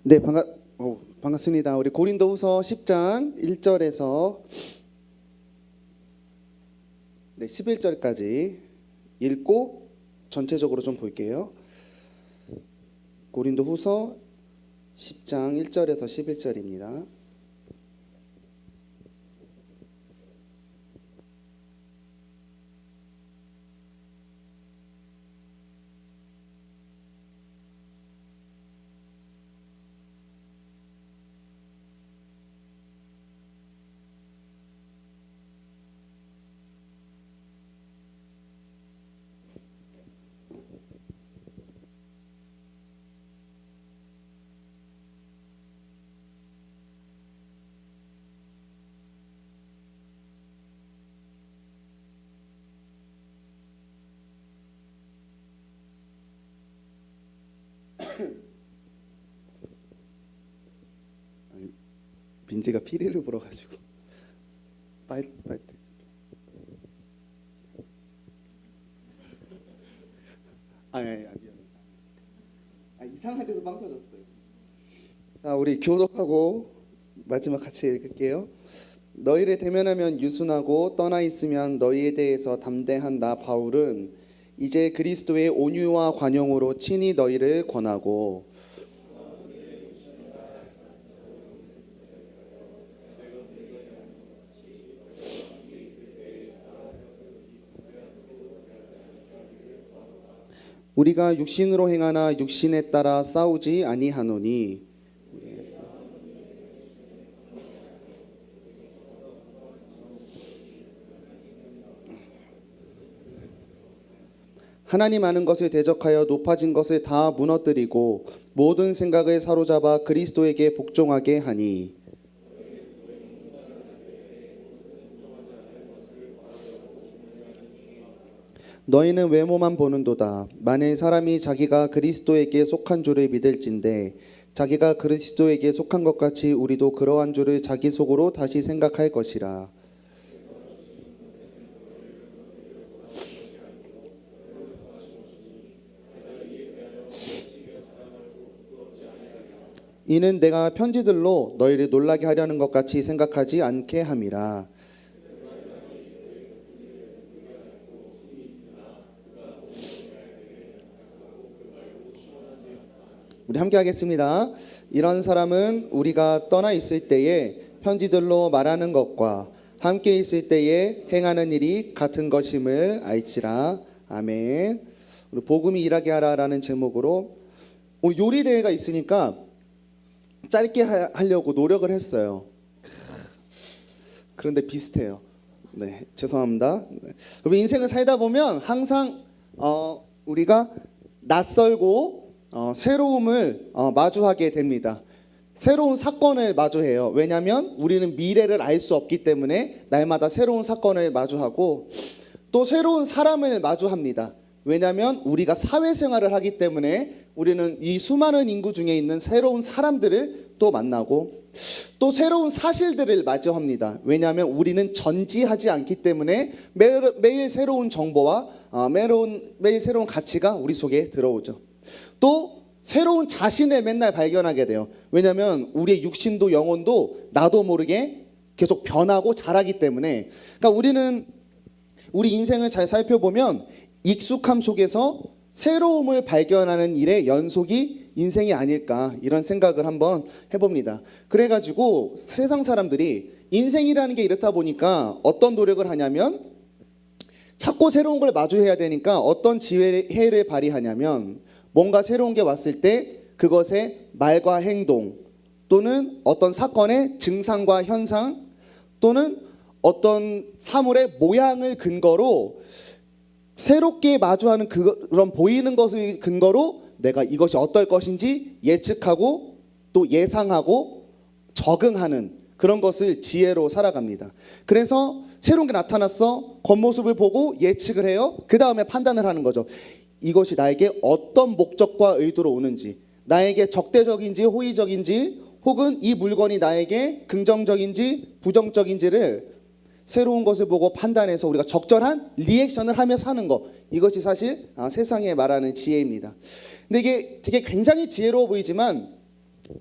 네, 반갑습니다. 우리 고린도후서 10장 1절에서 11절까지 읽고 전체적으로 좀 볼게요. 고린도후서 10장 1절에서 11절입니다. 민지가 피리를 불어가지고 빨리 이상한 데서 빵 터졌어요. 자, 우리 교독하고 마지막 같이 읽을게요. 너희를 대면하면 유순하고 떠나 있으면 너희에 대해서 담대한 나 바울은 이제 그리스도의 온유와 관용으로 친히 너희를 권하고 우리가 육신으로 행하나 육신에 따라 싸우지 아니하노니 하나님 아는 것을 대적하여 높아진 것을 다 무너뜨리고 모든 생각을 사로잡아 그리스도에게 복종하게 하니 너희는 외모만 보는도다. 만일 사람이 자기가 그리스도에게 속한 줄을 믿을진대 자기가 그리스도에게 속한 것 같이 우리도 그러한 줄을 자기 속으로 다시 생각할 것이라. 이는 내가 편지들로 너희를 놀라게 하려는 것 같이 생각하지 않게 함이라. 우리 함께 하겠습니다. 이런 사람은 우리가 떠나 있을 때에 편지들로 말하는 것과 함께 있을 때에 행하는 일이 같은 것임을 알지라. 아멘. 우리 복음이 일하게 하라라는 제목으로 오늘 요리 대회가 있으니까 짧게 하려고 노력을 했어요. 그런데 비슷해요. 네, 죄송합니다. 네. 인생을 살다 보면 항상 우리가 낯설고 새로움을 마주하게 됩니다. 새로운 사건을 마주해요. 왜냐하면 우리는 미래를 알 수 없기 때문에 날마다 새로운 사건을 마주하고 또 새로운 사람을 마주합니다. 왜냐하면 우리가 사회생활을 하기 때문에 우리는 이 수많은 인구 중에 있는 새로운 사람들을 또 만나고 또 새로운 사실들을 마주합니다. 왜냐하면 우리는 전지하지 않기 때문에 매일 새로운 정보와 매일 새로운 가치가 우리 속에 들어오죠. 또 새로운 자신을 맨날 발견하게 돼요. 왜냐하면 우리의 육신도 영혼도 나도 모르게 계속 변하고 자라기 때문에 그러니까 우리는 우리 인생을 잘 살펴보면 익숙함 속에서 새로움을 발견하는 일의 연속이 인생이 아닐까 이런 생각을 한번 해봅니다. 그래가지고 세상 사람들이 인생이라는 게 이렇다 보니까 어떤 노력을 하냐면 자꾸 새로운 걸 마주해야 되니까 어떤 지혜를 발휘하냐면 뭔가 새로운 게 왔을 때 그것의 말과 행동 또는 어떤 사건의 증상과 현상 또는 어떤 사물의 모양을 근거로 새롭게 마주하는 그런 보이는 것을 근거로 내가 이것이 어떨 것인지 예측하고 또 예상하고 적응하는 그런 것을 지혜로 살아갑니다. 그래서 새로운 게 나타났어. 겉모습을 보고 예측을 해요. 그 다음에 판단을 하는 거죠. 이것이 나에게 어떤 목적과 의도로 오는지, 나에게 적대적인지 호의적인지 혹은 이 물건이 나에게 긍정적인지 부정적인지를 새로운 것을 보고 판단해서 우리가 적절한 리액션을 하며 사는 것, 이것이 사실 세상에 말하는 지혜입니다. 근데 이게 되게 굉장히 지혜로워 보이지만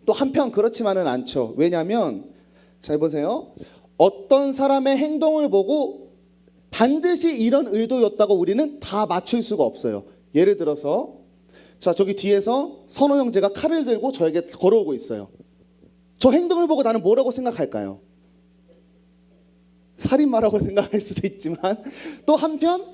또 한편 그렇지만은 않죠. 왜냐하면 잘 보세요. 어떤 사람의 행동을 보고 반드시 이런 의도였다고 우리는 다 맞출 수가 없어요. 예를 들어서 자, 저기 뒤에서 선호 형제가 칼을 들고 저에게 걸어오고 있어요. 저 행동을 보고 나는 뭐라고 생각할까요? 살인마라고 생각할 수도 있지만 또 한편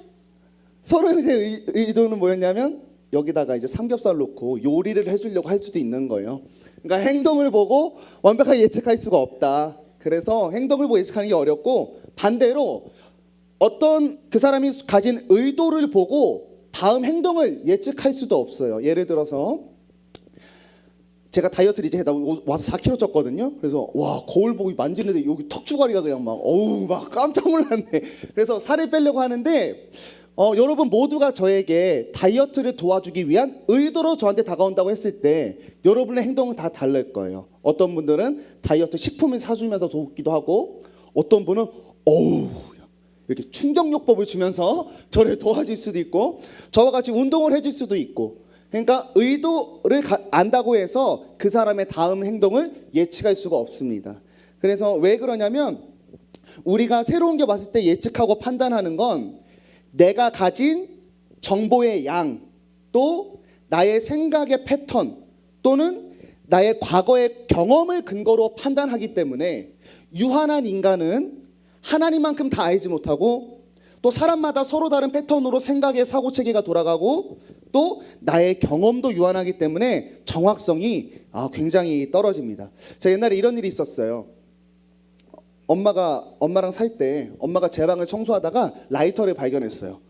선호 형제의 의도는 뭐였냐면 여기다가 이제 삼겹살 놓고 요리를 해주려고 할 수도 있는 거예요. 그러니까 행동을 보고 완벽하게 예측할 수가 없다. 그래서 행동을 보고 예측하는 게 어렵고 반대로 어떤 그 사람이 가진 의도를 보고 다음 행동을 예측할 수도 없어요. 예를 들어서 제가 다이어트를 이제 와서 4kg 쪘거든요. 그래서 와 거울 보고 만지는데 여기 턱주가리가 그냥 막 어우 막 깜짝 놀랐네. 그래서 살을 빼려고 하는데 여러분 모두가 저에게 다이어트를 도와주기 위한 의도로 저한테 다가온다고 했을 때 여러분의 행동은 다 다를 거예요. 어떤 분들은 다이어트 식품을 사주면서 돕기도 하고 어떤 분은 어우 이렇게 충격요법을 주면서 저를 도와줄 수도 있고 저와 같이 운동을 해줄 수도 있고 그러니까 의도를 안다고 해서 그 사람의 다음 행동을 예측할 수가 없습니다. 그래서 왜 그러냐면 우리가 새로운 게 봤을 때 예측하고 판단하는 건 내가 가진 정보의 양, 또 나의 생각의 패턴 또는 나의 과거의 경험을 근거로 판단하기 때문에 유한한 인간은 하나님만큼 다 알지 못하고 또 사람마다 서로 다른 패턴으로 생각의 사고체계가 돌아가고 또 나의 경험도 유한하기 때문에 정확성이 굉장히 떨어집니다. 제가 옛날에 이런 일이 있었어요. 엄마랑 살 때 엄마가 제 방을 청소하다가 라이터를 발견했어요.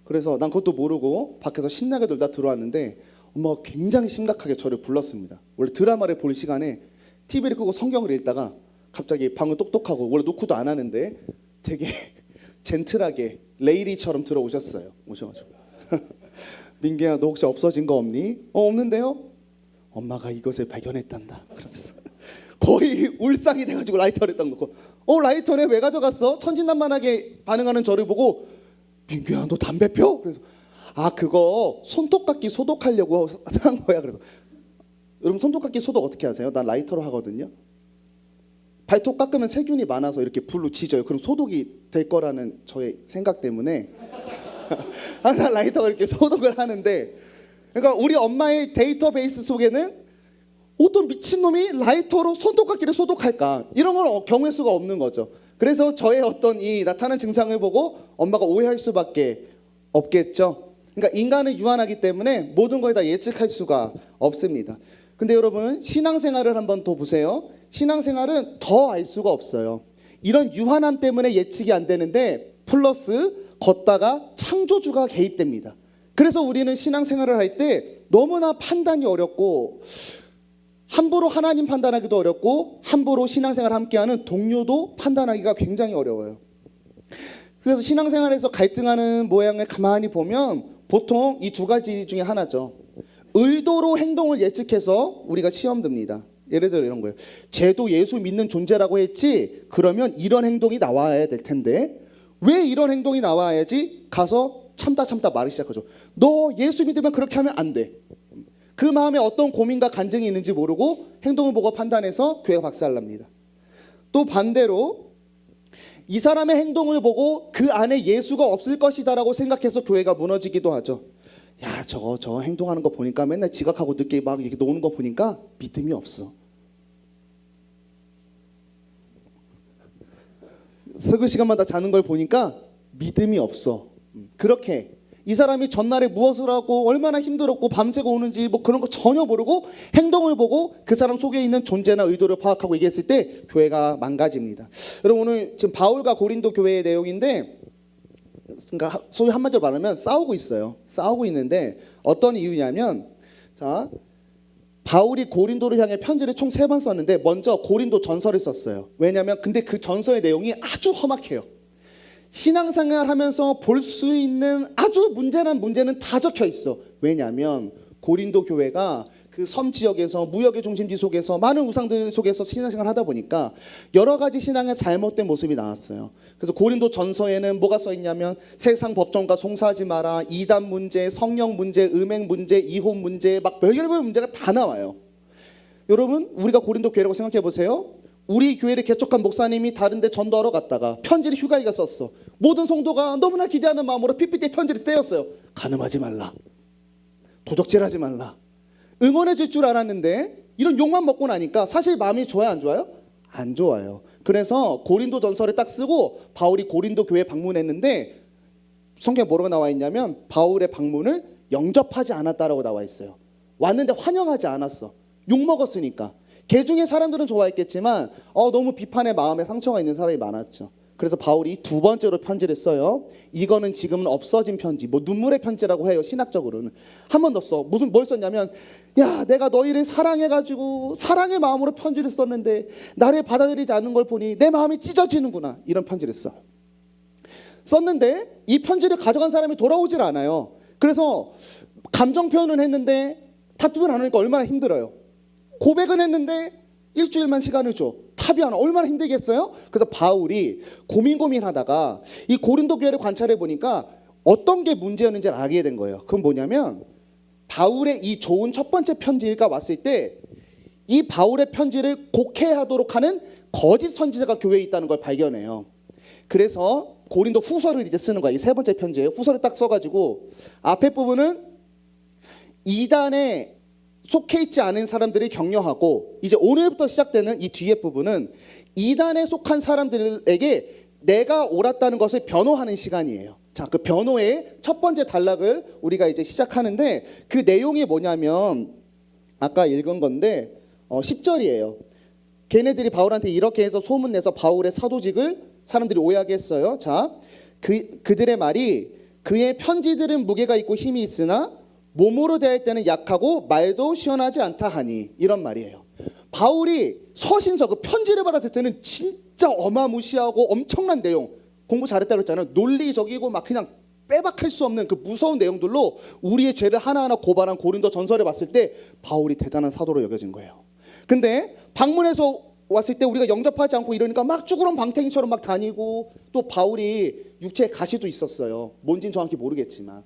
그래서 난 그것도 모르고 밖에서 신나게 놀다 들어왔는데 엄마가 굉장히 심각하게 저를 불렀습니다. 원래 드라마를 볼 시간에 TV를 끄고 성경을 읽다가 갑자기 방을 똑똑하고 원래 노크도 안 하는데 되게 젠틀하게 레이리처럼 들어오셨어요. 오셔가지고 민기야 너 혹시 없어진 거 없니? 없는데요? 엄마가 이것을 발견했단다. 그러면서 거의 울상이 돼가지고 라이터를 딱 놓고 라이터네 왜 가져갔어? 천진난만하게 반응하는 저를 보고 민규야 너 담배 펴? 그래서 그거 손톱깎이 소독하려고 산 거야. 그래서 여러분 손톱깎이 소독 어떻게 하세요? 난 라이터로 하거든요. 발톱 깎으면 세균이 많아서 이렇게 불로 지져요. 그럼 소독이 될 거라는 저의 생각 때문에 항상 라이터가 이렇게 소독을 하는데 그러니까 우리 엄마의 데이터베이스 속에는 어떤 미친놈이 라이터로 손톱깎이를 소독할까 이런 걸 경우의 수가 없는 거죠. 그래서 저의 어떤 이 나타나는 증상을 보고 엄마가 오해할 수밖에 없겠죠. 그러니까 인간은 유한하기 때문에 모든 걸 다 예측할 수가 없습니다. 근데 여러분 신앙생활을 한번 더 보세요. 신앙생활은 더 알 수가 없어요. 이런 유한함 때문에 예측이 안 되는데 플러스 걷다가 창조주가 개입됩니다. 그래서 우리는 신앙생활을 할 때 너무나 판단이 어렵고 함부로 하나님 판단하기도 어렵고 함부로 신앙생활 함께하는 동료도 판단하기가 굉장히 어려워요. 그래서 신앙생활에서 갈등하는 모양을 가만히 보면 보통 이 두 가지 중에 하나죠. 의도로 행동을 예측해서 우리가 시험 듭니다. 예를 들어 이런 거예요. 쟤도 예수 믿는 존재라고 했지 그러면 이런 행동이 나와야 될 텐데 왜 이런 행동이 나와야지 가서 참다 말을 시작하죠. 너 예수 믿으면 그렇게 하면 안 돼. 그 마음에 어떤 고민과 간증이 있는지 모르고 행동을 보고 판단해서 교회가 박살납니다. 또 반대로 이 사람의 행동을 보고 그 안에 예수가 없을 것이다라고 생각해서 교회가 무너지기도 하죠. 야 저거 행동하는 거 보니까 맨날 지각하고 늦게 막 이렇게 노는 거 보니까 믿음이 없어. 설교 시간마다 자는 걸 보니까 믿음이 없어. 그렇게 이 사람이 전날에 무엇을 하고 얼마나 힘들었고 밤새고 오는지 뭐 그런 거 전혀 모르고 행동을 보고 그 사람 속에 있는 존재나 의도를 파악하고 얘기했을 때 교회가 망가집니다. 여러분 오늘 지금 바울과 고린도 교회의 내용인데 그러니까 소위 한마디로 말하면 싸우고 있어요. 싸우고 있는데 어떤 이유냐면 자 바울이 고린도를 향해 편지를 총 3번 썼는데 먼저 고린도 전서를 썼어요. 왜냐하면 근데 그 전서의 내용이 아주 험악해요. 신앙생활 하면서 볼 수 있는 아주 문제란 문제는 다 적혀 있어. 왜냐하면 고린도 교회가 그 섬 지역에서 무역의 중심지 속에서 많은 우상들 속에서 신앙생활 하다 보니까 여러 가지 신앙의 잘못된 모습이 나왔어요. 그래서 고린도 전서에는 뭐가 써 있냐면 세상 법정과 송사하지 마라, 이단 문제, 성령 문제, 음행 문제, 이혼 문제 막 별의별 문제가 다 나와요. 여러분 우리가 고린도 교회라고 생각해 보세요. 우리 교회를 개척한 목사님이 다른 데 전도하러 갔다가 편지를 휴가이가 썼어. 모든 성도가 너무나 기대하는 마음으로 PPT 편지를 떼었어요. 간음하지 말라, 도적질하지 말라, 응원해 줄 줄 알았는데 이런 욕만 먹고 나니까 사실 마음이 좋아요 안 좋아요? 안 좋아요. 그래서 고린도 전서를 딱 쓰고 바울이 고린도 교회에 방문했는데 성경에 뭐라고 나와 있냐면 바울의 방문을 영접하지 않았다라고 나와 있어요. 왔는데 환영하지 않았어. 욕 먹었으니까. 개 중에 사람들은 좋아했겠지만 너무 비판의 마음에 상처가 있는 사람이 많았죠. 그래서 바울이 두 번째로 편지를 써요. 이거는 지금은 없어진 편지, 뭐 눈물의 편지라고 해요. 신학적으로는. 한 번 더 써. 뭘 썼냐면, 야, 내가 너희를 사랑해가지고 사랑의 마음으로 편지를 썼는데 나를 받아들이지 않는 걸 보니 내 마음이 찢어지는구나. 이런 편지를 써. 썼는데 이 편지를 가져간 사람이 돌아오질 않아요. 그래서 감정 표현은 했는데 답변을 안 하니까 얼마나 힘들어요. 고백은 했는데 일주일만 시간을 줘. 답이 안 와. 얼마나 힘들겠어요? 그래서 바울이 고민하다가 이 고린도 교회를 관찰해 보니까 어떤 게 문제였는지를 알게 된 거예요. 그건 뭐냐면 바울의 이 좋은 첫 번째 편지가 왔을 때 이 바울의 편지를 곡해하도록 하는 거짓 선지자가 교회에 있다는 걸 발견해요. 그래서 고린도 후서를 이제 쓰는 거야. 이 세 번째 편지예요. 후서를 딱 써가지고 앞에 부분은 이단에 속해 있지 않은 사람들을 격려하고, 이제 오늘부터 시작되는 이 뒤에 부분은 이단에 속한 사람들에게 내가 옳았다는 것을 변호하는 시간이에요. 자, 그 변호의 첫 번째 단락을 우리가 이제 시작하는데 그 내용이 뭐냐면 아까 읽은 건데 10절이에요. 걔네들이 바울한테 이렇게 해서 소문내서 바울의 사도직을 사람들이 오해하게 했어요. 자, 그들의 말이 그의 편지들은 무게가 있고 힘이 있으나 몸으로 대할 때는 약하고 말도 시원하지 않다 하니, 이런 말이에요. 바울이 서신서 그 편지를 받았을 때는 진짜 어마무시하고 엄청난 내용, 공부 잘했다고 했잖아요. 논리적이고 막 그냥 빼박할 수 없는 그 무서운 내용들로 우리의 죄를 하나하나 고발한 고린도 전서를 봤을 때 바울이 대단한 사도로 여겨진 거예요. 근데 방문해서 왔을 때 우리가 영접하지 않고 이러니까 막 쭈그런 방탱이처럼 막 다니고, 또 바울이 육체에 가시도 있었어요. 뭔진 정확히 모르겠지만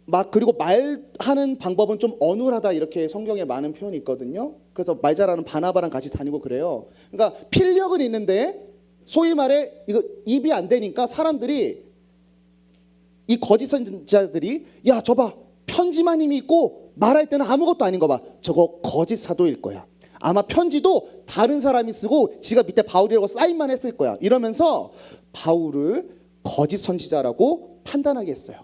막, 그리고 말하는 방법은 좀 어눌하다, 이렇게 성경에 많은 표현이 있거든요. 그래서 말 잘하는 바나바랑 같이 다니고 그래요. 그러니까 필력은 있는데 소위 말해 이거 입이 안 되니까 사람들이, 이 거짓 선지자들이, 야, 저봐, 편지만 힘이 있고 말할 때는 아무것도 아닌 거 봐, 저거 거짓 사도일 거야. 아마 편지도 다른 사람이 쓰고 지가 밑에 바울이라고 사인만 했을 거야. 이러면서 바울을 거짓 선지자라고 판단하게 했어요.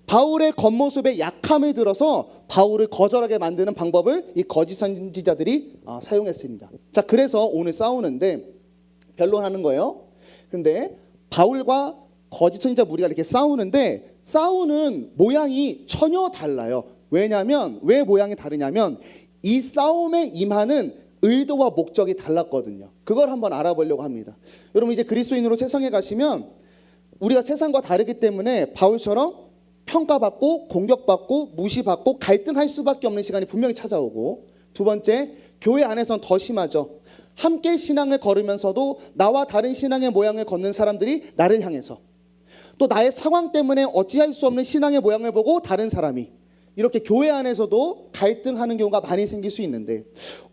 바울의 겉모습에 약함을 들어서 바울을 거절하게 만드는 방법을 이 거짓 선지자들이 사용했습니다. 자, 그래서 오늘 싸우는데 변론하는 거예요. 근데 바울과 거짓 선지자 무리가 이렇게 싸우는데 싸우는 모양이 전혀 달라요. 왜냐하면, 왜 모양이 다르냐면 이 싸움에 임하는 의도와 목적이 달랐거든요. 그걸 한번 알아보려고 합니다. 여러분, 이제 그리스도인으로 세상에 가시면 우리가 세상과 다르기 때문에 바울처럼 평가받고 공격받고 무시받고 갈등할 수밖에 없는 시간이 분명히 찾아오고, 두 번째, 교회 안에서는 더 심하죠. 함께 신앙을 걸으면서도 나와 다른 신앙의 모양을 걷는 사람들이 나를 향해서, 또 나의 상황 때문에 어찌할 수 없는 신앙의 모양을 보고 다른 사람이, 이렇게 교회 안에서도 갈등하는 경우가 많이 생길 수 있는데,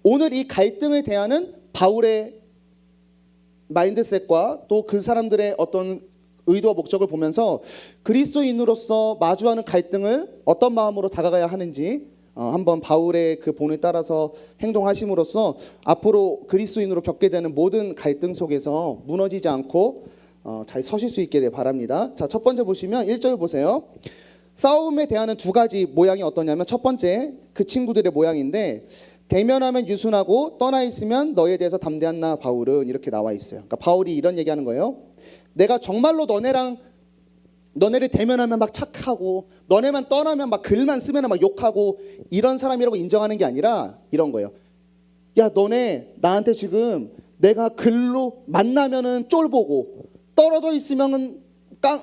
오늘 이 갈등을 대하는 바울의 마인드셋과 또 그 사람들의 어떤 의도와 목적을 보면서 그리스도인으로서 마주하는 갈등을 어떤 마음으로 다가가야 하는지 한번 바울의 그 본을 따라서 행동하심으로써 앞으로 그리스도인으로 겪게 되는 모든 갈등 속에서 무너지지 않고 잘 서실 수 있기를 바랍니다. 자, 첫 번째 보시면 1절 보세요. 싸움에 대하는 두 가지 모양이 어떠냐면, 첫 번째 그 친구들의 모양인데, 대면하면 유순하고 떠나 있으면 너에 대해서 담대한 나 바울은, 이렇게 나와 있어요. 그러니까 바울이 이런 얘기하는 거예요. 내가 정말로 너네를 대면하면 막 착하고 너네만 떠나면 막 글만 쓰면 막 욕하고 이런 사람이라고 인정하는 게 아니라 이런 거예요. 야, 너네 나한테 지금 내가 글로 만나면은 쫄보고 떨어져 있으면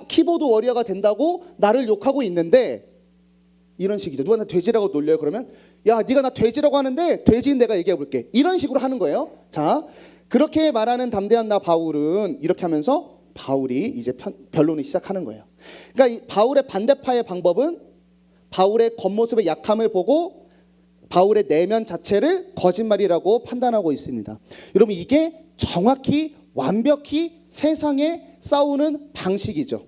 키보드 워리어가 된다고 나를 욕하고 있는데, 이런 식이죠. 누가 나 돼지라고 놀려요. 그러면 야, 네가 나 돼지라고 하는데 돼지는 내가 얘기해 볼게. 이런 식으로 하는 거예요. 자, 그렇게 말하는 담대한 나 바울은, 이렇게 하면서 바울이 이제 변론을 시작하는 거예요. 그러니까 이 바울의 반대파의 방법은 바울의 겉모습의 약함을 보고 바울의 내면 자체를 거짓말이라고 판단하고 있습니다. 여러분, 이게 정확히 완벽히 세상에 싸우는 방식이죠.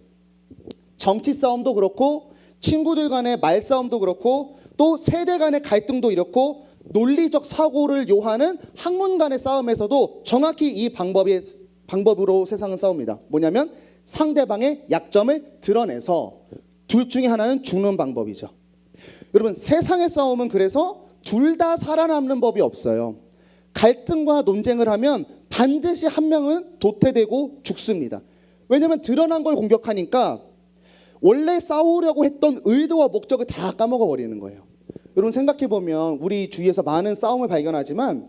정치 싸움도 그렇고 친구들 간의 말싸움도 그렇고 또 세대 간의 갈등도 이렇고 논리적 사고를 요하는 학문 간의 싸움에서도 정확히 이 방법으로 세상은 싸웁니다. 뭐냐면 상대방의 약점을 드러내서 둘 중에 하나는 죽는 방법이죠. 여러분, 세상의 싸움은 그래서 둘 다 살아남는 법이 없어요. 갈등과 논쟁을 하면 반드시 한 명은 도태되고 죽습니다. 왜냐하면 드러난 걸 공격하니까 원래 싸우려고 했던 의도와 목적을 다 까먹어 버리는 거예요. 여러분, 생각해 보면 우리 주위에서 많은 싸움을 발견하지만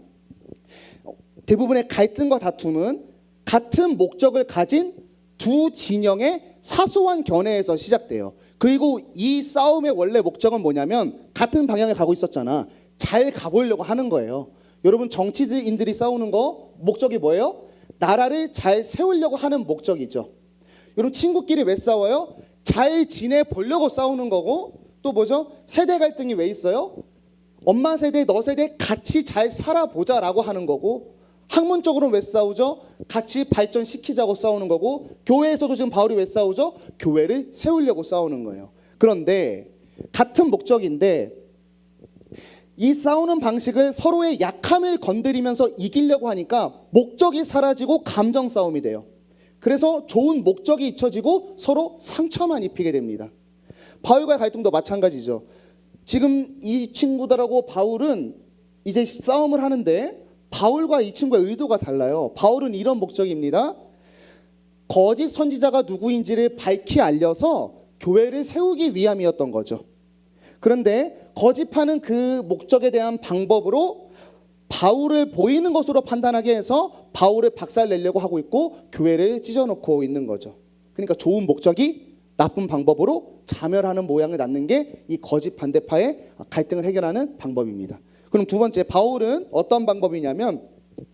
대부분의 갈등과 다툼은 같은 목적을 가진 두 진영의 사소한 견해에서 시작돼요. 그리고 이 싸움의 원래 목적은 뭐냐면 같은 방향에 가고 있었잖아. 잘 가보려고 하는 거예요. 여러분, 정치인들이 싸우는 거 목적이 뭐예요? 나라를 잘 세우려고 하는 목적이죠. 여러분, 친구끼리 왜 싸워요? 잘 지내보려고 싸우는 거고, 또 뭐죠? 세대 갈등이 왜 있어요? 엄마 세대, 너 세대 같이 잘 살아보자라고 하는 거고, 학문적으로는 왜 싸우죠? 같이 발전시키자고 싸우는 거고, 교회에서도 지금 바울이 왜 싸우죠? 교회를 세우려고 싸우는 거예요. 그런데 같은 목적인데 이 싸우는 방식을 서로의 약함을 건드리면서 이기려고 하니까 목적이 사라지고 감정 싸움이 돼요. 그래서 좋은 목적이 잊혀지고 서로 상처만 입히게 됩니다. 바울과의 갈등도 마찬가지죠. 지금 이 친구들하고 바울은 이제 싸움을 하는데 바울과 이 친구의 의도가 달라요. 바울은 이런 목적입니다. 거짓 선지자가 누구인지를 밝히 알려서 교회를 세우기 위함이었던 거죠. 그런데 거짓하는 그 목적에 대한 방법으로 바울을 보이는 것으로 판단하게 해서 바울을 박살내려고 하고 있고 교회를 찢어놓고 있는 거죠. 그러니까 좋은 목적이 나쁜 방법으로 자멸하는 모양을 낳는 게 이 거짓 반대파의 갈등을 해결하는 방법입니다. 그럼 두 번째, 바울은 어떤 방법이냐면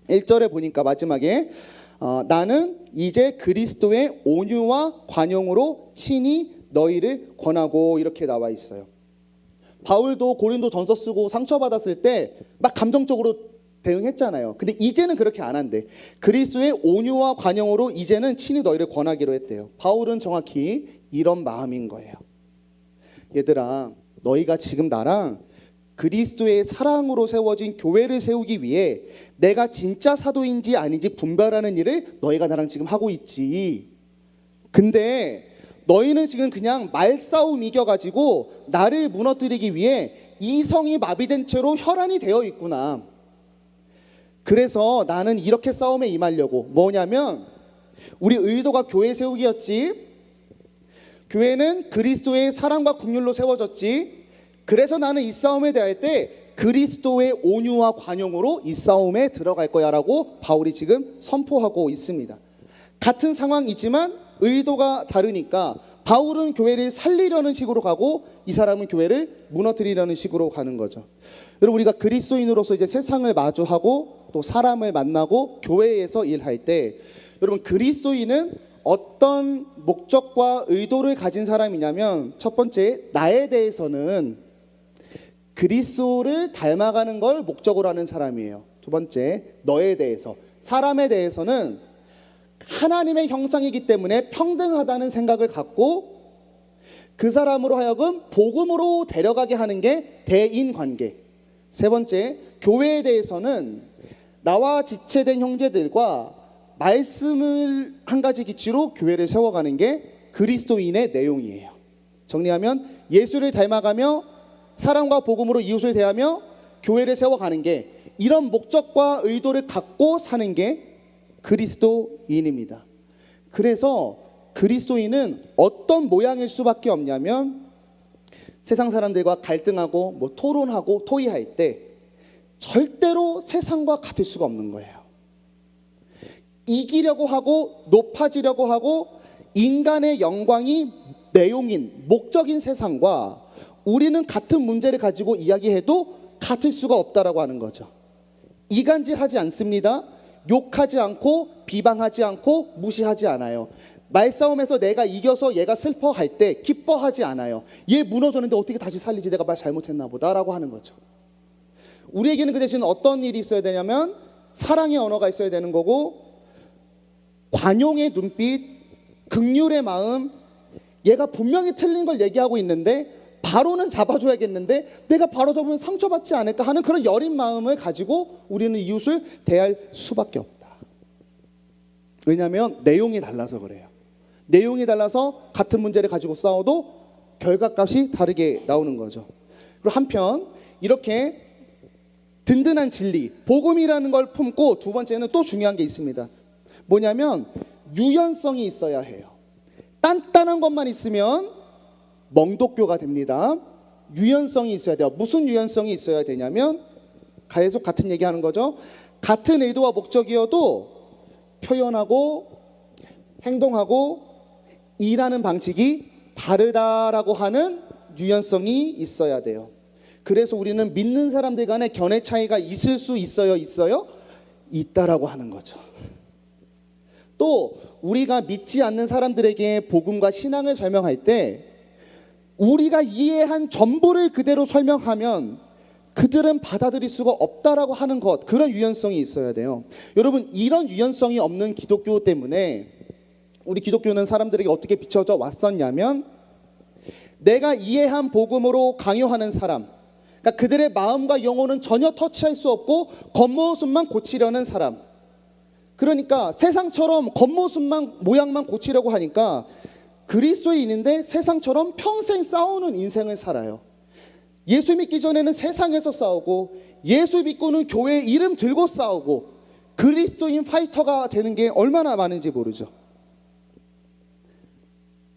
1절에 보니까 마지막에 나는 이제 그리스도의 온유와 관용으로 친히 너희를 권하고 이렇게 나와 있어요. 바울도 고린도 전서 쓰고 상처받았을 때 막 감정적으로 대응했잖아요. 근데 이제는 그렇게 안 한대. 그리스도의 온유와 관용으로 이제는 친히 너희를 권하기로 했대요. 바울은 정확히 이런 마음인 거예요. 얘들아, 너희가 지금 나랑 그리스도의 사랑으로 세워진 교회를 세우기 위해 내가 진짜 사도인지 아닌지 분별하는 일을 너희가 나랑 지금 하고 있지. 근데 너희는 지금 그냥 말싸움 이겨가지고 나를 무너뜨리기 위해 이성이 마비된 채로 혈안이 되어 있구나. 그래서 나는 이렇게 싸움에 임하려고. 뭐냐면 우리 의도가 교회 세우기였지. 교회는 그리스도의 사랑과 긍휼로 세워졌지. 그래서 나는 이 싸움에 대할 때 그리스도의 온유와 관용으로 이 싸움에 들어갈 거야라고 바울이 지금 선포하고 있습니다. 같은 상황이지만 의도가 다르니까 바울은 교회를 살리려는 식으로 가고 이 사람은 교회를 무너뜨리려는 식으로 가는 거죠. 여러분, 우리가 그리스도인으로서 이제 세상을 마주하고 또 사람을 만나고 교회에서 일할 때 여러분, 그리스도인은 어떤 목적과 의도를 가진 사람이냐면 첫 번째, 나에 대해서는 그리스도를 닮아가는 걸 목적으로 하는 사람이에요. 두 번째, 너에 대해서, 사람에 대해서는 하나님의 형상이기 때문에 평등하다는 생각을 갖고 그 사람으로 하여금 복음으로 데려가게 하는 게 대인관계. 세 번째, 교회에 대해서는 나와 지체된 형제들과 말씀을 한 가지 기치로 교회를 세워가는 게 그리스도인의 내용이에요. 정리하면 예수를 닮아가며 사랑과 복음으로 이웃을 대하며 교회를 세워가는 게, 이런 목적과 의도를 갖고 사는 게 그리스도인입니다. 그래서 그리스도인은 어떤 모양일 수밖에 없냐면 세상 사람들과 갈등하고 토론하고 토의할 때 절대로 세상과 같을 수가 없는 거예요. 이기려고 하고 높아지려고 하고 인간의 영광이 내용인 목적인 세상과 우리는 같은 문제를 가지고 이야기해도 같을 수가 없다라고 하는 거죠. 이간질하지 않습니다. 욕하지 않고 비방하지 않고 무시하지 않아요. 말싸움에서 내가 이겨서 얘가 슬퍼할 때 기뻐하지 않아요. 얘 무너졌는데 어떻게 다시 살리지, 내가 말 잘못했나 보다라고 하는 거죠. 우리에게는 그 대신 어떤 일이 있어야 되냐면 사랑의 언어가 있어야 되는 거고, 관용의 눈빛, 긍휼의 마음. 얘가 분명히 틀린 걸 얘기하고 있는데 바로는 잡아줘야겠는데 내가 바로 잡으면 상처받지 않을까 하는 그런 여린 마음을 가지고 우리는 이웃을 대할 수밖에 없다. 왜냐하면 내용이 달라서 그래요. 내용이 달라서 같은 문제를 가지고 싸워도 결과값이 다르게 나오는 거죠. 그리고 한편 이렇게 든든한 진리, 복음이라는 걸 품고 두 번째는 또 중요한 게 있습니다. 뭐냐면 유연성이 있어야 해요. 단단한 것만 있으면 멍도교가 됩니다. 유연성이 있어야 돼요. 무슨 유연성이 있어야 되냐면 계속 같은 얘기하는 거죠. 같은 의도와 목적이어도 표현하고 행동하고 일하는 방식이 다르다라고 하는 유연성이 있어야 돼요. 그래서 우리는 믿는 사람들 간에 견해 차이가 있을 수 있어요? 있다라고 하는 거죠. 또 우리가 믿지 않는 사람들에게 복음과 신앙을 설명할 때 우리가 이해한 전부를 그대로 설명하면 그들은 받아들일 수가 없다라고 하는 것, 그런 유연성이 있어야 돼요. 여러분, 이런 유연성이 없는 기독교 때문에 우리 기독교는 사람들에게 어떻게 비춰져 왔었냐면, 내가 이해한 복음으로 강요하는 사람, 그러니까 그들의 마음과 영혼은 전혀 터치할 수 없고 겉모습만 고치려는 사람. 그러니까 세상처럼 겉모습만, 모양만 고치려고 하니까 그리스도인인데 세상처럼 평생 싸우는 인생을 살아요. 예수 믿기 전에는 세상에서 싸우고, 예수 믿고는 교회 이름 들고 싸우고, 그리스도인 파이터가 되는 게 얼마나 많은지 모르죠.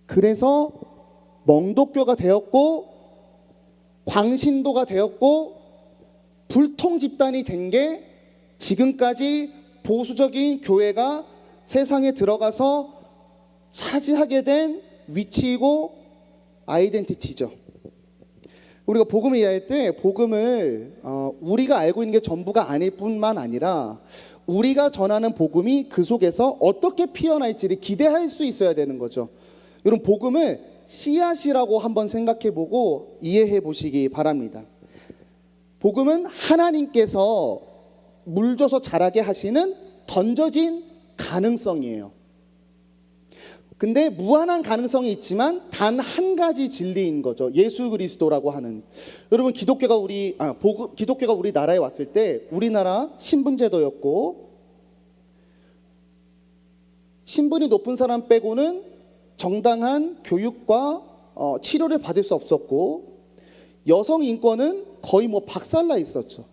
그래서 멍도교가 되었고 광신도가 되었고 불통 집단이 된 게 지금까지 보수적인 교회가 세상에 들어가서 차지하게 된 위치이고 아이덴티티죠. 우리가 복음을 이해할 때 복음을 우리가 알고 있는 게 전부가 아닐 뿐만 아니라 우리가 전하는 복음이 그 속에서 어떻게 피어날지를 기대할 수 있어야 되는 거죠. 여러분, 복음을 씨앗이라고 한번 생각해보고 이해해 보시기 바랍니다. 복음은 하나님께서 물 줘서 자라게 하시는 던져진 가능성이에요. 근데 무한한 가능성이 있지만 단 한 가지 진리인 거죠. 예수 그리스도라고 하는. 여러분, 기독교가 우리나라에 왔을 때 우리나라 신분제도였고, 신분이 높은 사람 빼고는 정당한 교육과 치료를 받을 수 없었고, 여성 인권은 거의 뭐 박살나 있었죠.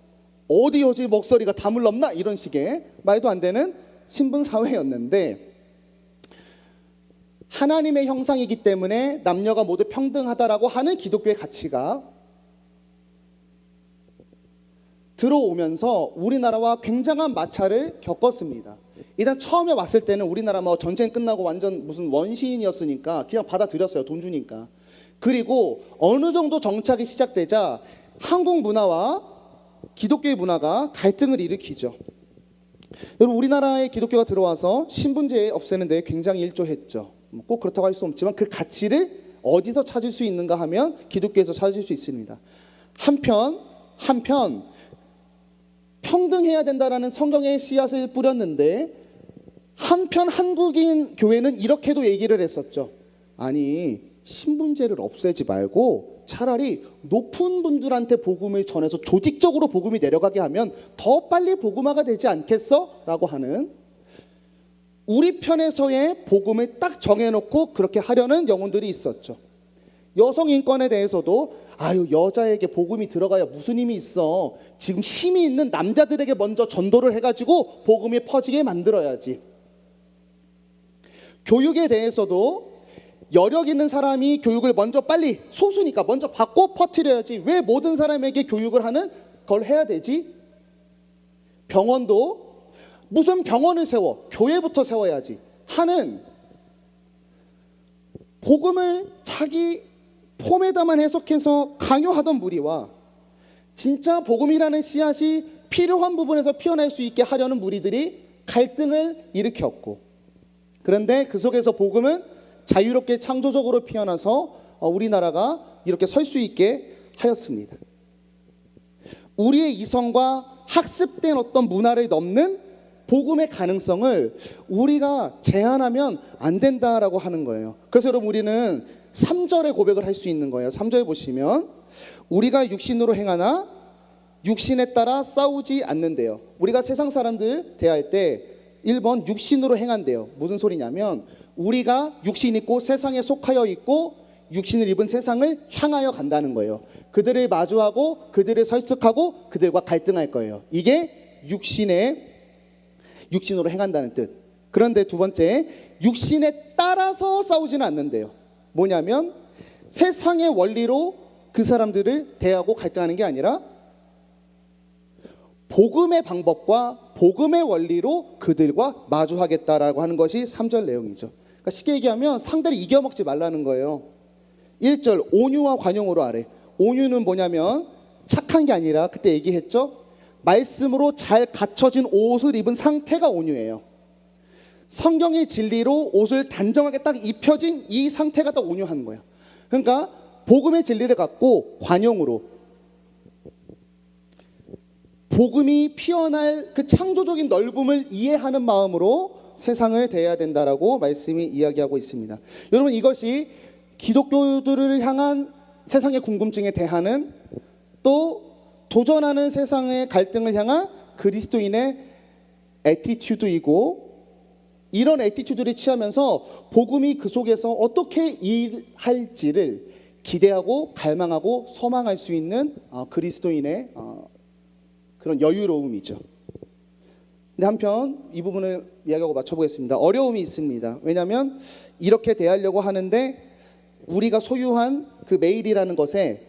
어디 여지 목소리가 담을 넘나 이런 식의 말도 안 되는 신분 사회였는데, 하나님의 형상이기 때문에 남녀가 모두 평등하다라고 하는 기독교의 가치가 들어오면서 우리나라와 굉장한 마찰을 겪었습니다. 일단 처음에 왔을 때는 우리나라 뭐 전쟁 끝나고 완전 무슨 원시인이었으니까 그냥 받아들였어요. 돈 주니까. 그리고 어느 정도 정착이 시작되자 한국 문화와 기독교의 문화가 갈등을 일으키죠. 여러분, 우리나라에 기독교가 들어와서 신분제 없애는 데 굉장히 일조했죠. 꼭 그렇다고 할 수 없지만 그 가치를 어디서 찾을 수 있는가 하면 기독교에서 찾을 수 있습니다. 한편 평등해야 된다라는 성경의 씨앗을 뿌렸는데, 한편 한국인 교회는 이렇게도 얘기를 했었죠. 아니, 신분제를 없애지 말고 차라리 높은 분들한테 복음을 전해서 조직적으로 복음이 내려가게 하면 더 빨리 복음화가 되지 않겠어? 라고 하는, 우리 편에서의 복음을 딱 정해놓고 그렇게 하려는 영혼들이 있었죠. 여성 인권에 대해서도 여자에게 복음이 들어가야 무슨 힘이 있어. 지금 힘이 있는 남자들에게 먼저 전도를 해가지고 복음이 퍼지게 만들어야지. 교육에 대해서도 여력 있는 사람이 교육을 먼저 빨리, 소수니까 먼저 받고 퍼뜨려야지. 왜 모든 사람에게 교육을 하는 걸 해야 되지? 병원도 무슨 병원을 세워, 교회부터 세워야지 하는, 복음을 자기 폼에다만 해석해서 강요하던 무리와 진짜 복음이라는 씨앗이 필요한 부분에서 피어날 수 있게 하려는 무리들이 갈등을 일으켰고, 그런데 그 속에서 복음은 자유롭게 창조적으로 피어나서 우리나라가 이렇게 설 수 있게 하였습니다. 우리의 이성과 학습된 어떤 문화를 넘는 복음의 가능성을 우리가 제한하면 안 된다라고 하는 거예요. 그래서 여러분 우리는 3절의 고백을 할 수 있는 거예요. 3절 보시면 우리가 육신으로 행하나 육신에 따라 싸우지 않는데요. 우리가 세상 사람들 대할 때 1번 육신으로 행한대요. 무슨 소리냐면 우리가 육신 있고 세상에 속하여 있고 육신을 입은 세상을 향하여 간다는 거예요. 그들을 마주하고 그들을 설득하고 그들과 갈등할 거예요. 이게 육신으로 행한다는 뜻. 그런데 두 번째, 육신에 따라서 싸우지는 않는데요. 뭐냐면 세상의 원리로 그 사람들을 대하고 갈등하는 게 아니라 복음의 방법과 복음의 원리로 그들과 마주하겠다라고 하는 것이 3절 내용이죠. 그러니까 쉽게 얘기하면 상대를 이겨먹지 말라는 거예요. 1절 온유와 관용으로 하래. 온유는 뭐냐면 착한 게 아니라 그때 얘기했죠. 말씀으로 잘 갖춰진 옷을 입은 상태가 온유예요. 성경의 진리로 옷을 단정하게 딱 입혀진 이 상태가 딱 온유한 거예요. 그러니까 복음의 진리를 갖고 관용으로 복음이 피어날 그 창조적인 넓음을 이해하는 마음으로 세상을 대해야 된다라고 말씀이 이야기하고 있습니다. 여러분 이것이 기독교들을 향한 세상의 궁금증에 대하는 또 도전하는 세상의 갈등을 향한 그리스도인의 애티튜드이고 이런 애티튜드를 취하면서 복음이 그 속에서 어떻게 일할지를 기대하고 갈망하고 소망할 수 있는 그리스도인의 그런 여유로움이죠. 근데 한편 이 부분을 이야기하고 맞춰보겠습니다. 어려움이 있습니다. 왜냐하면 이렇게 대하려고 하는데 우리가 소유한 그 메일이라는 것에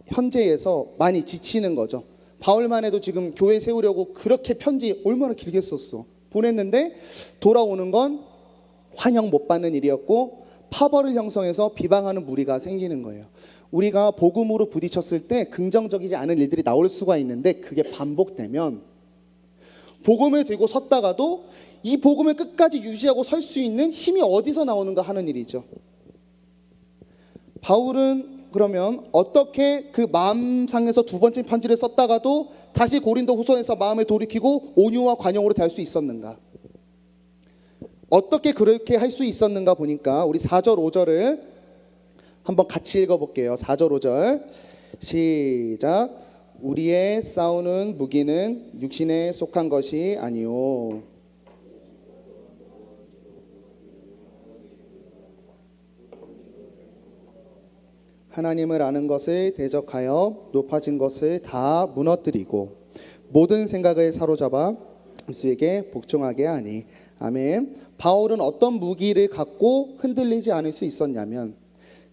현재에서 많이 지치는 거죠. 바울만 해도 지금 교회 세우려고 그렇게 편지 얼마나 길게 썼어. 보냈는데 돌아오는 건 환영 못 받는 일이었고 파벌을 형성해서 비방하는 무리가 생기는 거예요. 우리가 복음으로 부딪혔을 때 긍정적이지 않은 일들이 나올 수가 있는데 그게 반복되면 복음을 들고 섰다가도 이 복음을 끝까지 유지하고 설 수 있는 힘이 어디서 나오는가 하는 일이죠. 바울은 그러면 어떻게 그 마음상에서 두 번째 편지를 썼다가도 다시 고린도 후서에서 마음을 돌이키고 온유와 관용으로 대할 수 있었는가? 어떻게 그렇게 할 수 있었는가 보니까 우리 4절 5절을 한번 같이 읽어볼게요. 4절 5절 시작. 우리의 싸우는 무기는 육신에 속한 것이 아니요 하나님을 아는 것을 대적하여 높아진 것을 다 무너뜨리고 모든 생각을 사로잡아 그리스도에게 복종하게 하니. 아멘. 바울은 어떤 무기를 갖고 흔들리지 않을 수 있었냐면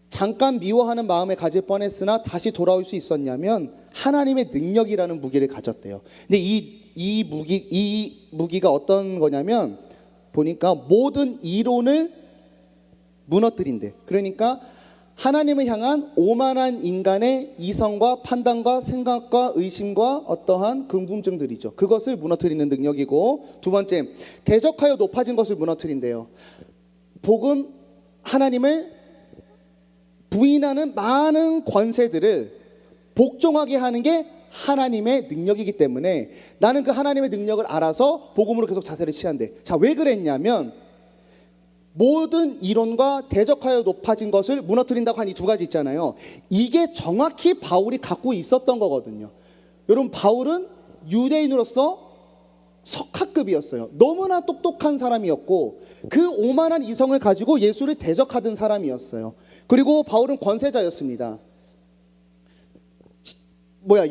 잠깐 미워하는 마음을 가질 뻔했으나 다시 돌아올 수 있었냐면 하나님의 능력이라는 무기를 가졌대요. 근데 이 무기가 어떤 거냐면 보니까 모든 이론을 무너뜨린대. 그러니까 하나님을 향한 오만한 인간의 이성과 판단과 생각과 의심과 어떠한 궁금증들이죠. 그것을 무너뜨리는 능력이고 두 번째, 대적하여 높아진 것을 무너뜨린대요. 복음, 하나님을 부인하는 많은 권세들을 복종하게 하는 게 하나님의 능력이기 때문에 나는 그 하나님의 능력을 알아서 복음으로 계속 자세를 취한대. 자, 왜 그랬냐면 모든 이론과 대적하여 높아진 것을 무너뜨린다고 한 이 두 가지 있잖아요. 이게 정확히 바울이 갖고 있었던 거거든요. 여러분 바울은 유대인으로서 석학급이었어요. 너무나 똑똑한 사람이었고 그 오만한 이성을 가지고 예수를 대적하던 사람이었어요. 그리고 바울은 권세자였습니다.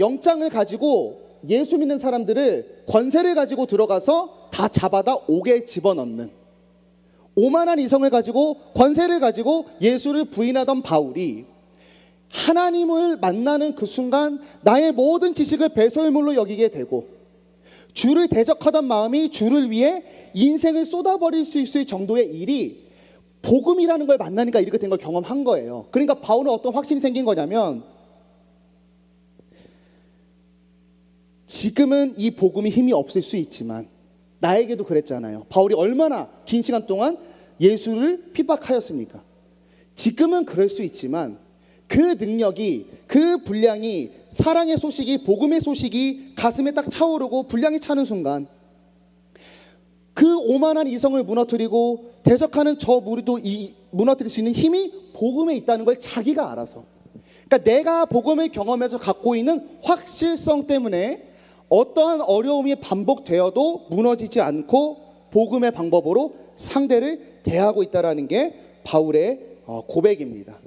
영장을 가지고 예수 믿는 사람들을 권세를 가지고 들어가서 다 잡아다 옥에 집어넣는 오만한 이성을 가지고 권세를 가지고 예수를 부인하던 바울이 하나님을 만나는 그 순간 나의 모든 지식을 배설물로 여기게 되고 주를 대적하던 마음이 주를 위해 인생을 쏟아버릴 수 있을 정도의 일이 복음이라는 걸 만나니까 이렇게 된 걸 경험한 거예요. 그러니까 바울은 어떤 확신이 생긴 거냐면 지금은 이 복음이 힘이 없을 수 있지만 나에게도 그랬잖아요. 바울이 얼마나 긴 시간 동안 예수를 핍박하였습니까? 지금은 그럴 수 있지만 그 능력이, 그 분량이, 사랑의 소식이, 복음의 소식이 가슴에 딱 차오르고 분량이 차는 순간 그 오만한 이성을 무너뜨리고 대적하는 저 무리도 무너뜨릴 수 있는 힘이 복음에 있다는 걸 자기가 알아서, 그러니까 내가 복음을 경험해서 갖고 있는 확실성 때문에 어떠한 어려움이 반복되어도 무너지지 않고 복음의 방법으로 상대를 대하고 있다는 게 바울의 고백입니다.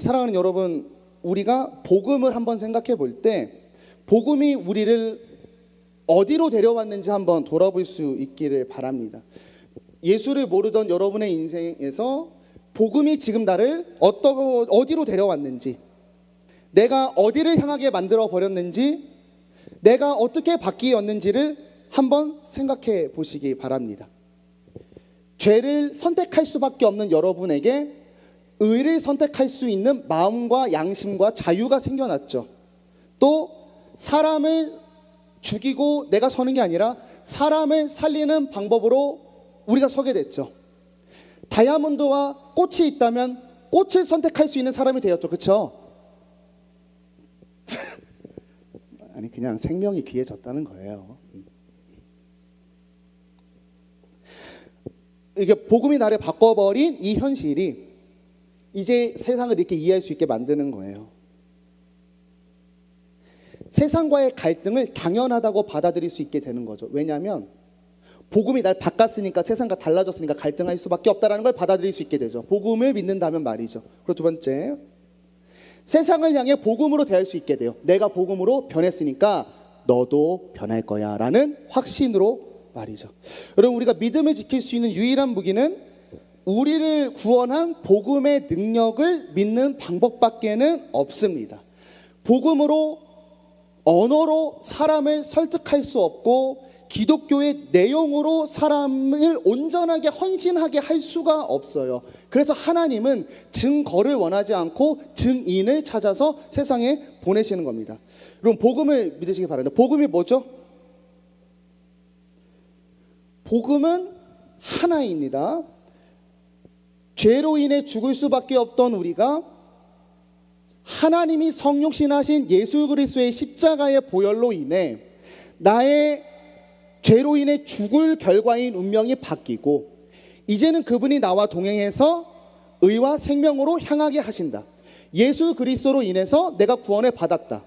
사랑하는 여러분, 우리가 복음을 한번 생각해 볼 때 복음이 우리를 어디로 데려왔는지 한번 돌아볼 수 있기를 바랍니다. 예수를 모르던 여러분의 인생에서 복음이 지금 나를 어디로 데려왔는지, 내가 어디를 향하게 만들어 버렸는지, 내가 어떻게 바뀌었는지를 한번 생각해 보시기 바랍니다. 죄를 선택할 수밖에 없는 여러분에게 의를 선택할 수 있는 마음과 양심과 자유가 생겨났죠. 또 사람을 죽이고 내가 서는 게 아니라 사람을 살리는 방법으로 우리가 서게 됐죠. 다이아몬드와 꽃이 있다면 꽃을 선택할 수 있는 사람이 되었죠. 그렇죠? 아니, 그냥 생명이 귀해졌다는 거예요. 이게 복음이 나를 바꿔버린 이 현실이 이제 세상을 이렇게 이해할 수 있게 만드는 거예요. 세상과의 갈등을 당연하다고 받아들일 수 있게 되는 거죠. 왜냐하면 복음이 날 바꿨으니까, 세상과 달라졌으니까 갈등할 수밖에 없다는 걸 받아들일 수 있게 되죠. 복음을 믿는다면 말이죠. 그리고 두 번째, 세상을 향해 복음으로 대할 수 있게 돼요. 내가 복음으로 변했으니까 너도 변할 거야 라는 확신으로 말이죠. 여러분, 우리가 믿음을 지킬 수 있는 유일한 무기는 우리를 구원한 복음의 능력을 믿는 방법밖에는 없습니다. 복음으로, 언어로 사람을 설득할 수 없고 기독교의 내용으로 사람을 온전하게 헌신하게 할 수가 없어요. 그래서 하나님은 증거를 원하지 않고 증인을 찾아서 세상에 보내시는 겁니다. 여러분, 복음을 믿으시기 바랍니다. 복음이 뭐죠? 복음은 하나입니다. 죄로 인해 죽을 수밖에 없던 우리가 하나님이 성육신하신 예수 그리스도의 십자가의 보혈로 인해 나의 죄로 인해 죽을 결과인 운명이 바뀌고 이제는 그분이 나와 동행해서 의와 생명으로 향하게 하신다. 예수 그리스도로 인해서 내가 구원을 받았다.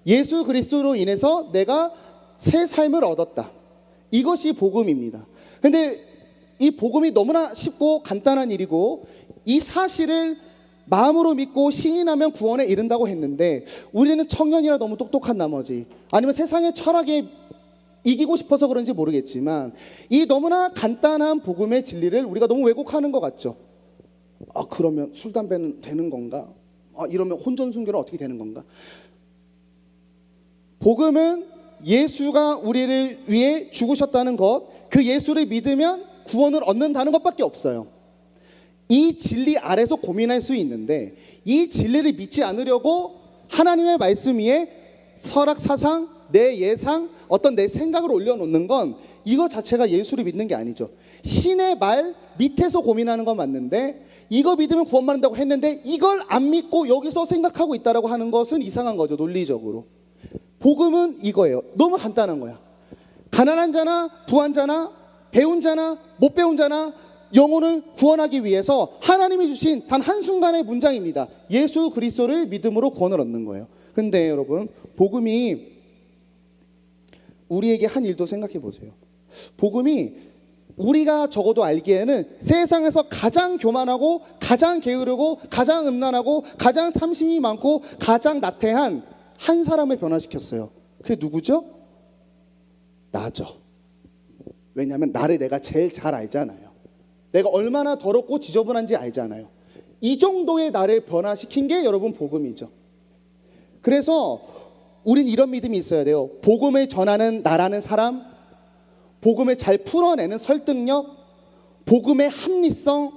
예수 그리스도로 인해서 내가 새 삶을 얻었다. 이것이 복음입니다. 근데 이 복음이 너무나 쉽고 간단한 일이고 이 사실을 마음으로 믿고 신인하면 구원에 이른다고 했는데, 우리는 청년이라 너무 똑똑한 나머지, 아니면 세상의 철학에 이기고 싶어서 그런지 모르겠지만 이 너무나 간단한 복음의 진리를 우리가 너무 왜곡하는 것 같죠. 그러면 술 담배는 되는 건가? 이러면 혼전순결은 어떻게 되는 건가? 복음은 예수가 우리를 위해 죽으셨다는 것, 그 예수를 믿으면 구원을 얻는다는 것밖에 없어요. 이 진리 아래서 고민할 수 있는데, 이 진리를 믿지 않으려고 하나님의 말씀 위에 설학사상, 내 예상, 어떤 내 생각을 올려놓는 건 이거 자체가 예수를 믿는 게 아니죠. 신의 말 밑에서 고민하는 건 맞는데, 이거 믿으면 구원받는다고 했는데 이걸 안 믿고 여기서 생각하고 있다라고 하는 것은 이상한 거죠, 논리적으로. 복음은 이거예요. 너무 간단한 거야. 가난한 자나 부한 자나 배운 자나 못 배운 자나 영혼을 구원하기 위해서 하나님이 주신 단 한순간의 문장입니다. 예수 그리스도를 믿음으로 구원을 얻는 거예요. 근데 여러분, 복음이 우리에게 한 일도 생각해 보세요. 복음이 우리가 적어도 알기에는 세상에서 가장 교만하고 가장 게으르고 가장 음란하고 가장 탐심이 많고 가장 나태한 한 사람을 변화시켰어요. 그게 누구죠? 나죠. 왜냐하면 나를 내가 제일 잘 알잖아요. 내가 얼마나 더럽고 지저분한지 알잖아요. 이 정도의 나를 변화시킨 게 여러분 복음이죠. 그래서 우린 이런 믿음이 있어야 돼요. 복음을 전하는 나라는 사람, 복음을 잘 풀어내는 설득력, 복음의 합리성,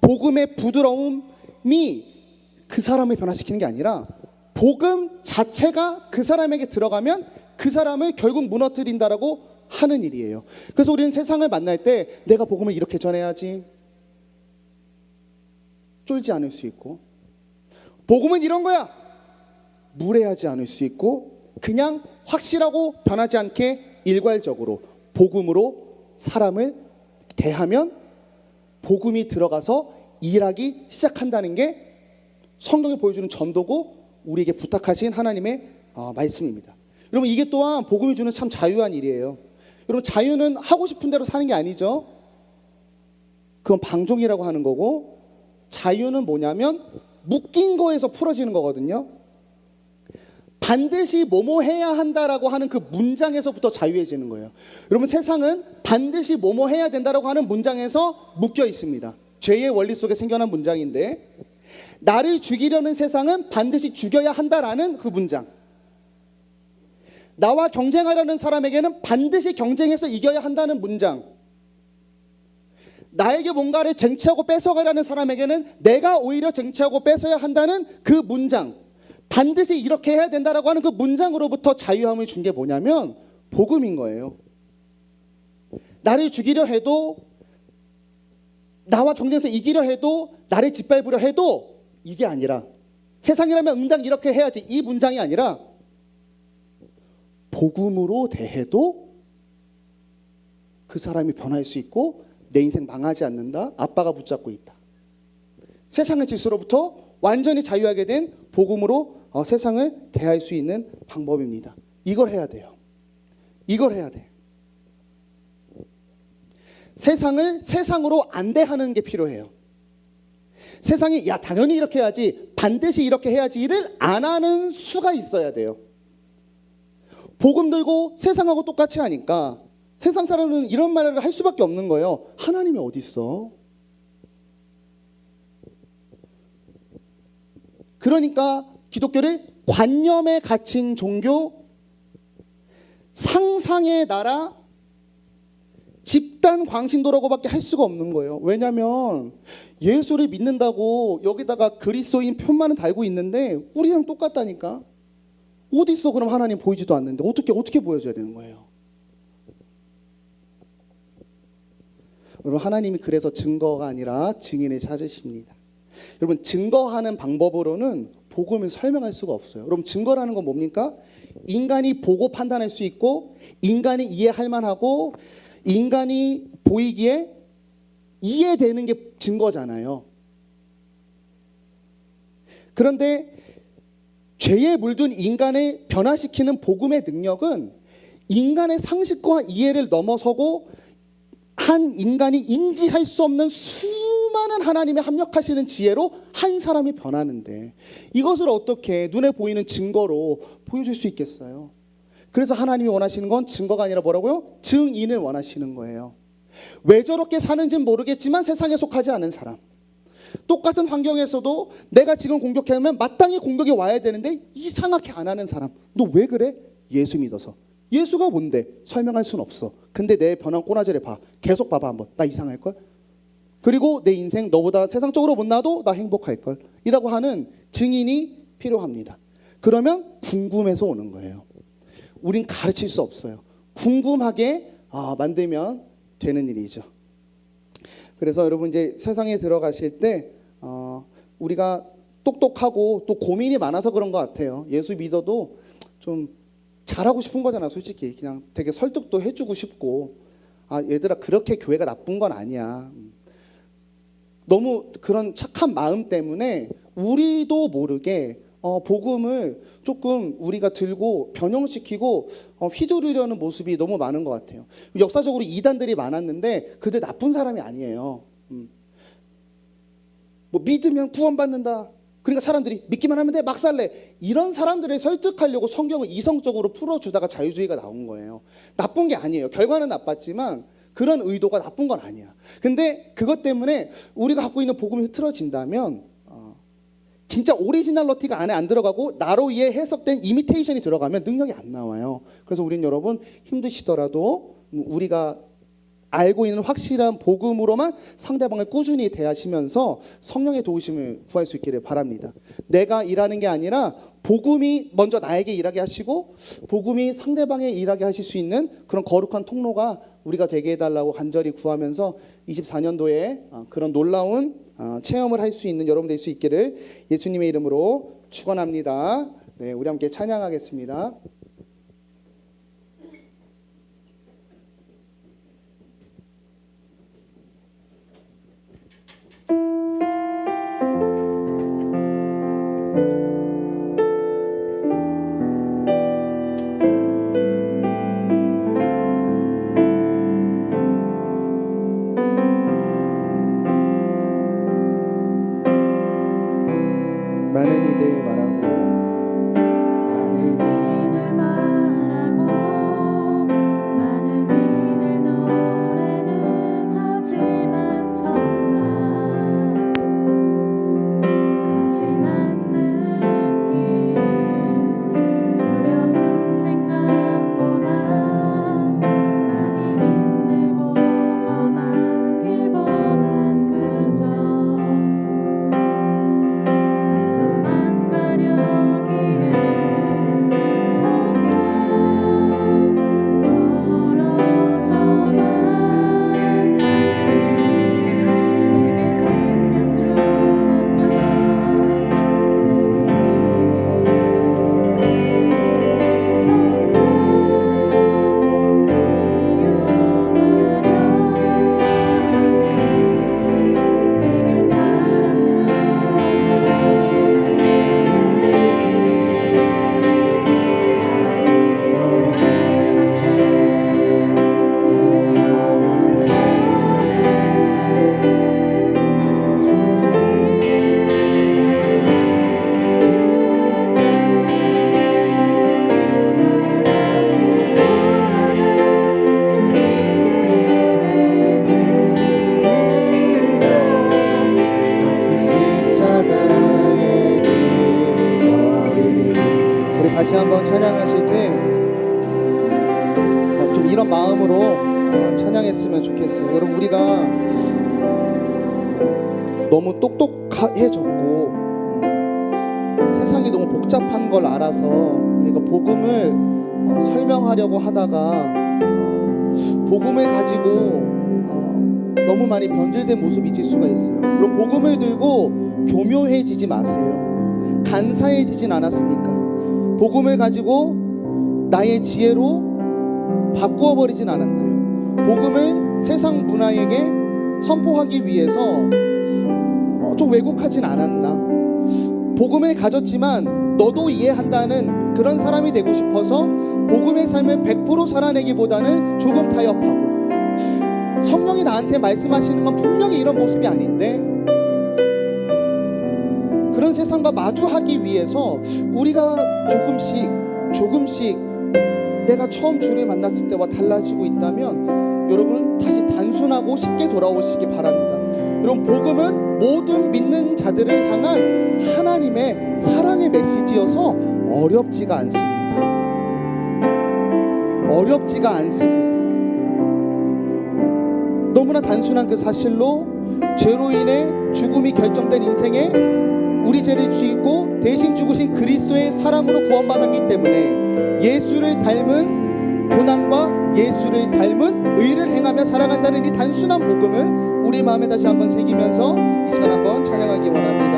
복음의 부드러움이 그 사람을 변화시키는 게 아니라 복음 자체가 그 사람에게 들어가면 그 사람을 결국 무너뜨린다라고 하는 일이에요. 그래서 우리는 세상을 만날 때 내가 복음을 이렇게 전해야지 쫄지 않을 수 있고, 복음은 이런 거야. 무례하지 않을 수 있고 그냥 확실하고 변하지 않게 일괄적으로 복음으로 사람을 대하면 복음이 들어가서 일하기 시작한다는 게 성경이 보여주는 전도고 우리에게 부탁하신 하나님의 말씀입니다. 여러분, 이게 또한 복음이 주는 참 자유한 일이에요. 여러분, 자유는 하고 싶은 대로 사는 게 아니죠. 그건 방종이라고 하는 거고, 자유는 뭐냐면 묶인 거에서 풀어지는 거거든요. 반드시 뭐뭐 해야 한다라고 하는 그 문장에서부터 자유해지는 거예요. 여러분, 세상은 반드시 뭐뭐 해야 된다라고 하는 문장에서 묶여 있습니다. 죄의 원리 속에 생겨난 문장인데, 나를 죽이려는 세상은 반드시 죽여야 한다라는 그 문장, 나와 경쟁하려는 사람에게는 반드시 경쟁해서 이겨야 한다는 문장, 나에게 뭔가를 쟁취하고 뺏어가려는 사람에게는 내가 오히려 쟁취하고 뺏어야 한다는 그 문장, 반드시 이렇게 해야 된다라고 하는 그 문장으로부터 자유함을 준 게 뭐냐면 복음인 거예요. 나를 죽이려 해도, 나와 경쟁해서 이기려 해도, 나를 짓밟으려 해도 이게 아니라, 세상이라면 응당 이렇게 해야지, 이 문장이 아니라 복음으로 대해도 그 사람이 변할 수 있고 내 인생 망하지 않는다. 아빠가 붙잡고 있다. 세상의 질서로부터 완전히 자유하게 된 복음으로 세상을 대할 수 있는 방법입니다. 이걸 해야 돼요. 이걸 해야 돼. 세상을 세상으로 안 대하는 게 필요해요. 세상이 야 당연히 이렇게 해야지, 반드시 이렇게 해야지를 안 하는 수가 있어야 돼요. 복음 들고 세상하고 똑같이 하니까 세상 사람은 이런 말을 할 수밖에 없는 거예요. 하나님이 어디 있어? 그러니까 기독교를 관념에 갇힌 종교, 상상의 나라, 집단 광신도라고밖에 할 수가 없는 거예요. 왜냐하면 예수를 믿는다고 여기다가 그리스도인 표만은 달고 있는데 우리랑 똑같다니까. 어디 있어? 그럼 하나님 보이지도 않는데 어떻게 보여줘야 되는 거예요? 여러분, 하나님이 그래서 증거가 아니라 증인을 찾으십니다. 여러분, 증거하는 방법으로는 복음을 설명할 수가 없어요. 여러분, 증거라는 건 뭡니까? 인간이 보고 판단할 수 있고, 인간이 이해할 만하고, 인간이 보이기에 이해되는 게 증거잖아요. 그런데 죄에 물든 인간을 변화시키는 복음의 능력은 인간의 상식과 이해를 넘어서고 한 인간이 인지할 수 없는 수많은 하나님의 합력하시는 지혜로 한 사람이 변하는데, 이것을 어떻게 눈에 보이는 증거로 보여줄 수 있겠어요? 그래서 하나님이 원하시는 건 증거가 아니라 뭐라고요? 증인을 원하시는 거예요. 왜 저렇게 사는지는 모르겠지만 세상에 속하지 않은 사람, 똑같은 환경에서도 내가 지금 공격하면 마땅히 공격이 와야 되는데 이상하게 안 하는 사람, 너 왜 그래? 예수 믿어서. 예수가 뭔데? 설명할 수는 없어. 근데 내 변한 꼬라지를 봐. 계속 봐봐 한번. 나 이상할걸? 그리고 내 인생 너보다 세상적으로 못 나도 나 행복할걸? 이라고 하는 증인이 필요합니다. 그러면 궁금해서 오는 거예요. 우린 가르칠 수 없어요. 궁금하게 만들면 되는 일이죠. 그래서 여러분, 이제 세상에 들어가실 때 우리가 똑똑하고 또 고민이 많아서 그런 것 같아요. 예수 믿어도 좀 잘하고 싶은 거잖아. 솔직히 그냥 되게 설득도 해주고 싶고, 얘들아 그렇게 교회가 나쁜 건 아니야. 너무 그런 착한 마음 때문에 우리도 모르게 복음을 조금 우리가 들고 변형시키고 휘두르려는 모습이 너무 많은 것 같아요. 역사적으로 이단들이 많았는데 그들 나쁜 사람이 아니에요. 뭐 믿으면 구원받는다. 그러니까 사람들이 믿기만 하면 돼, 막 살래. 이런 사람들을 설득하려고 성경을 이성적으로 풀어주다가 자유주의가 나온 거예요. 나쁜 게 아니에요. 결과는 나빴지만 그런 의도가 나쁜 건 아니야. 근데 그것 때문에 우리가 갖고 있는 복음이 흐트러진다면 진짜 오리지널러티가 안에 안 들어가고 나로 의해 해석된 이미테이션이 들어가면 능력이 안 나와요. 그래서 우린 여러분, 힘드시더라도 우리가 알고 있는 확실한 복음으로만 상대방을 꾸준히 대하시면서 성령의 도우심을 구할 수 있기를 바랍니다. 내가 일하는 게 아니라 복음이 먼저 나에게 일하게 하시고 복음이 상대방에 일하게 하실 수 있는 그런 거룩한 통로가 우리가 되게 해달라고 간절히 구하면서 24년도에 그런 놀라운 체험을 할 수 있는 여러분 될 수 있기를 예수님의 이름으로 축원합니다. 네, 우리 함께 찬양하겠습니다. 많은 이들 말하고 많은 이들 말하고 많은 이들 노래는 하지만 정작 가진 않는 길 두려운 생각보다 많이 힘들고 험한 길보단 그저 말로만 가려기에 점점 멀어져만 가네. 내게 생명 주었던 그 내게 사랑 우리 다시 한번 찬양하실 때 좀 이런 마음으로 찬양했으면 좋겠어요. 여러분, 우리가 너무 똑똑해졌고 세상이 너무 복잡한 걸 알아서 우리가 복음을 설명하려고 하다가 복음을 가지고 너무 많이 변질된 모습이 있을 수가 있어요. 그럼 복음을 들고 교묘해지지 마세요. 간사해지진 않았습니까? 복음을 가지고 나의 지혜로 바꾸어 버리진 않았나요? 복음을 세상 문화에게 선포하기 위해서 좀 왜곡하진 않았나? 복음을 가졌지만 너도 이해한다는 그런 사람이 되고 싶어서 복음의 삶을 100% 살아내기보다는 조금 타협하고, 성령이 나한테 말씀하시는 건 분명히 이런 모습이 아닌데 그런 세상과 마주하기 위해서 우리가 조금씩 내가 처음 주를 만났을 때와 달라지고 있다면 여러분 다시 단순하고 쉽게 돌아오시기 바랍니다. 여러분, 복음은 모든 믿는 자들을 향한 하나님의 사랑의 메시지여서 어렵지가 않습니다. 어렵지가 않습니다. 너무나 단순한 그 사실로 죄로 인해 죽음이 결정된 인생에 우리 죄를 지고 대신 죽으신 그리스도의 사랑으로 구원받았기 때문에 예수를 닮은 고난과 예수를 닮은 의를 행하며 살아간다는 이 단순한 복음을 우리 마음에 다시 한번 새기면서 이 시간 한번 찬양하기 원합니다.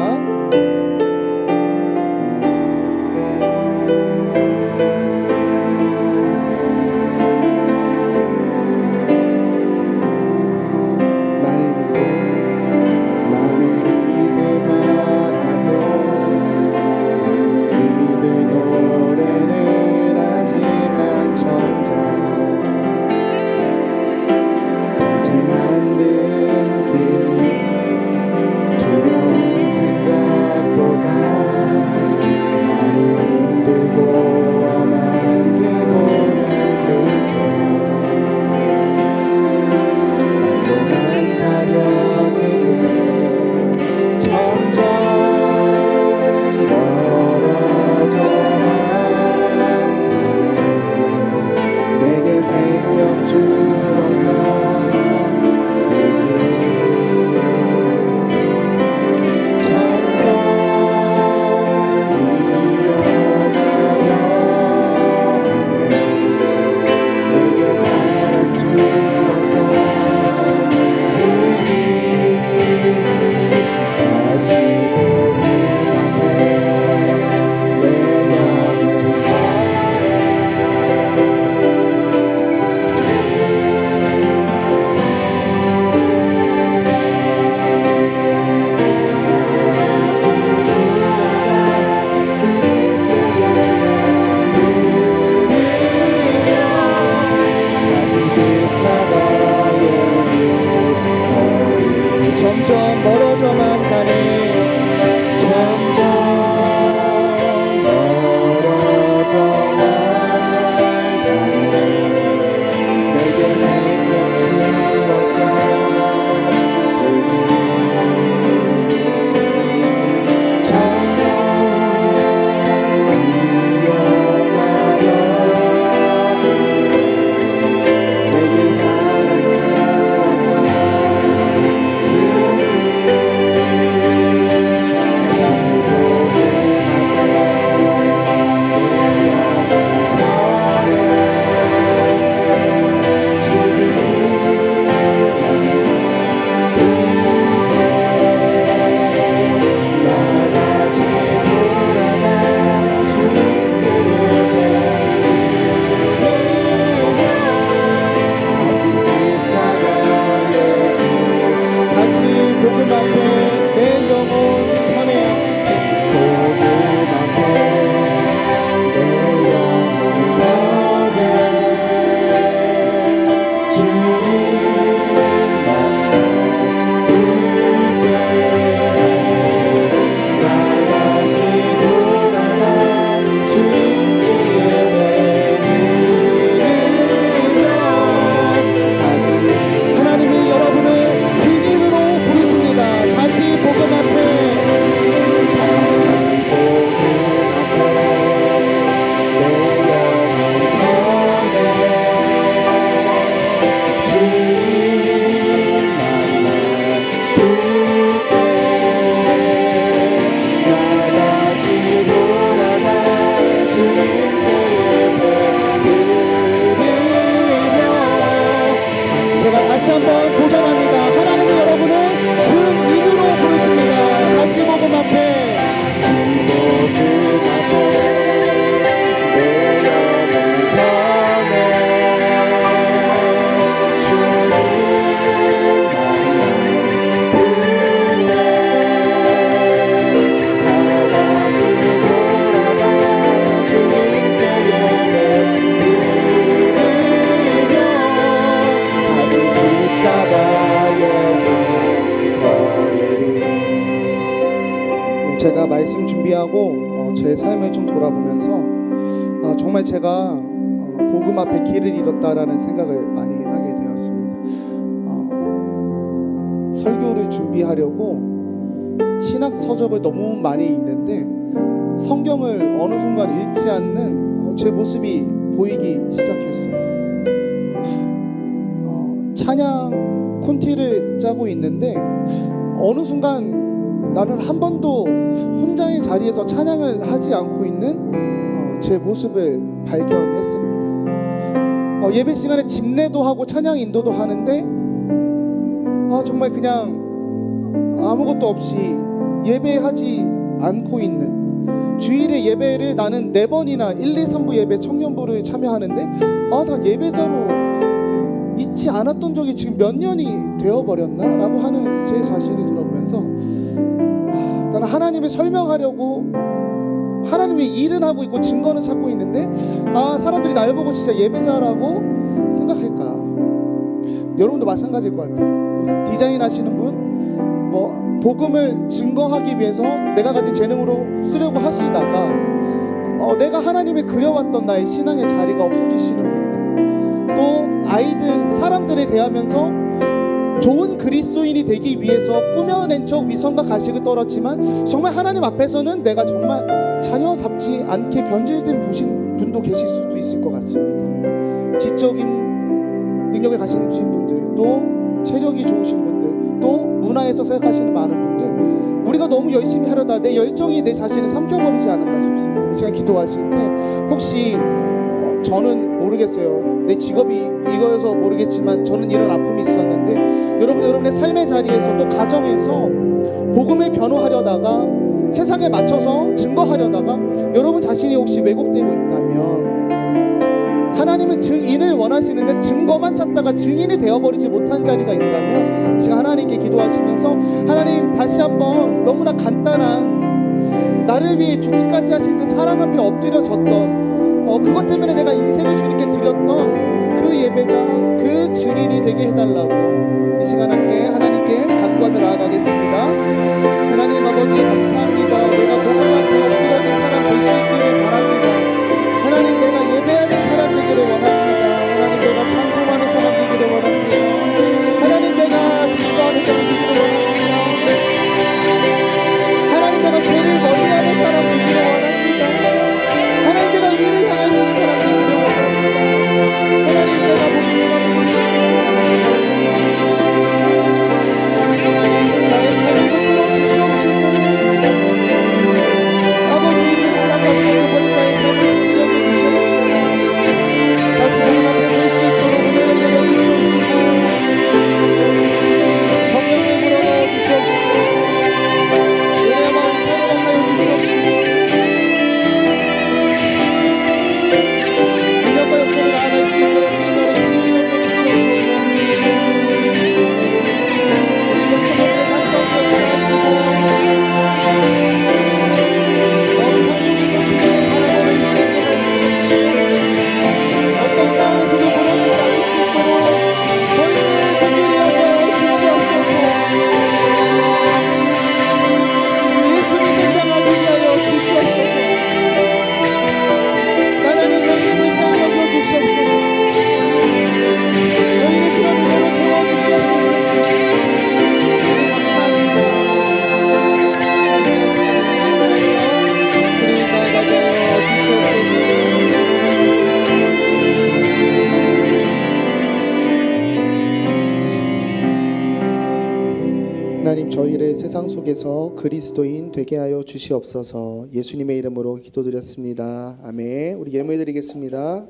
두려운 생각 제 삶을 좀 돌아보면서 정말 제가 복음 앞에 길을 잃었다라는 생각을 많이 하게 되었습니다. 설교를 준비하려고 신학 서적을 너무 많이 읽는데 성경을 어느 순간 읽지 않는 제 모습이 보이기 시작했어요. 찬양 콘티를 짜고 있는데 어느 순간 나는 한 번도 혼자의 자리에서 찬양을 하지 않고 있는 제 모습을 발견했습니다. 예배 시간에 집례도 하고 찬양 인도도 하는데 정말 그냥 아무것도 없이 예배하지 않고 있는, 주일에 예배를 나는 4번이나 1, 2, 3부 예배 청년부를 참여하는데 난 예배자로 있지 않았던 적이 지금 몇 년이 되어버렸나? 라고 하는 제 자신을 들어보면서 나는 하나님을 설명하려고 하나님의 일은 하고 있고 증거는 찾고 있는데 사람들이 날 보고 진짜 예배자라고 생각할까? 여러분도 마찬가지일 것 같아요. 디자인 하시는 분, 복음을 증거하기 위해서 내가 가진 재능으로 쓰려고 하시다가 내가 하나님을 그려왔던 나의 신앙의 자리가 없어지시는 분들, 또 아이들, 사람들에 대하면서 좋은 그리스도인이 되기 위해서 꾸며낸 척 위선과 가식을 떨었지만 정말 하나님 앞에서는 내가 정말 자녀답지 않게 변질된 분도 계실 수도 있을 것 같습니다. 지적인 능력에 가신 분들, 또 체력이 좋으신 분들, 또 문화에서 생각하시는 많은 분들, 우리가 너무 열심히 하려다 내 열정이 내 자신을 삼켜버리지 않았나 싶습니다. 이 시간 기도하실 때 혹시 저는 모르겠어요. 내 직업이 이거여서 모르겠지만 저는 이런 아픔이 있었는데 여러분의 삶의 자리에서 또 가정에서 복음을 변호하려다가 세상에 맞춰서 증거하려다가 여러분 자신이 혹시 왜곡되고 있다면 하나님은 증인을 원하시는데 증거만 찾다가 증인이 되어버리지 못한 자리가 있다면 이 시간 하나님께 기도하시면서 하나님 다시 한번 너무나 간단한 나를 위해 죽기까지 하신 그 사랑 앞에 엎드려졌던 그것 때문에 내가 인생을 주님께 드렸던 그 예배자, 그 증인이 되게 해달라고 이 시간 함께 하나님께 간구하며 나아가겠습니다. 하나님 아버지 감사합니다. 내가 복음 앞에 엎드려진 사람 될 수 있기를 바랍니다. 하나님 내가 예배하는 사람 되기를 원합니다. 하나님 내가 찬송하는 사람 되기를 원합니다. 하나님 내가 증거하는 사람 되기를 원합니다. 하나님 내가 죄를 멀리하는 사람 되기를 원합니다. 하나님 내가 일을 향하시는 사람 되기를 원합니다. 하나님 내가 나의 삶을 붙들어 주시옵시고 아버지 나가게 버린 나의 삶을 붙들어 주시옵시고 다시 하나님 앞에 설 수 있도록 은혜를 내려주시옵시고 성령의 물어넣어 주시옵시고 은혜와 마음 새로워 하여 주시옵시고 능력과 역사를 나아갈 수 있도록 주님 나를 통해 주시옵소서. 영적인 삶 가운데 역사하시고 어느 삶 속에서 주님을 바라보는 수 있도록 해주시옵시고 어떤 상황에서도 무너지지 않을 수 있도록 저희를 긍휼히 여겨 주시옵소서. 예수님 등장하게 하여 주시옵소서. 하나님 저희를 불쌍히 여겨 주시옵소서. 저희를 그런 은혜로 채워주시옵소서. 주님 감사합니다. 그를 나가게 하여 주시옵소서. 하나님 저희를 세상 속에서 그리스도인 되게 하여 주시옵소서. 예수님의 이름으로 기도드렸습니다. 아멘. 우리 예물 드리겠습니다.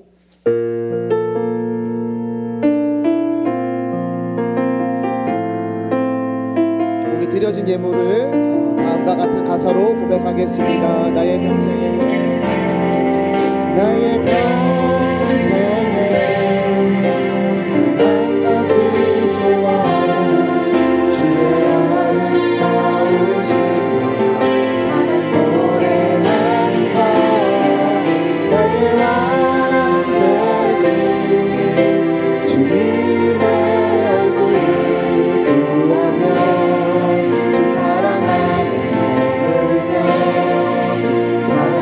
우리 드려진 예물을 다음과 같은 가사로 고백하겠습니다. 나의 평생에 한 가지 소원 주의 아름다우신 사랑 노래하는 것 나의 완벽신 주님의 얼굴을 구하며 주 사랑하며 사랑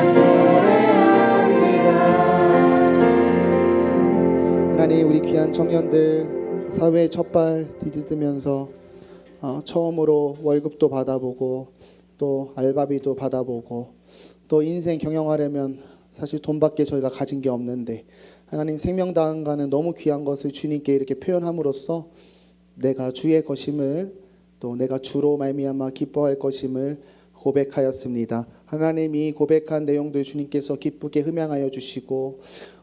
귀한 청년들 사회에 첫발 디디면서 처음으로 월급도 받아보고 또 알바비도 받아보고 또 인생 경영하려면 사실 돈밖에 저희가 가진 게 없는데 하나님 생명다한가는 너무 귀한 것을 주님께 이렇게 표현함으로써 내가 주의 것임을 또 내가 주로 말미암아 기뻐할 것임을 고백하였습니다. 하나님 이 고백한 내용들 주님께서 기쁘게 흠양하여 주시고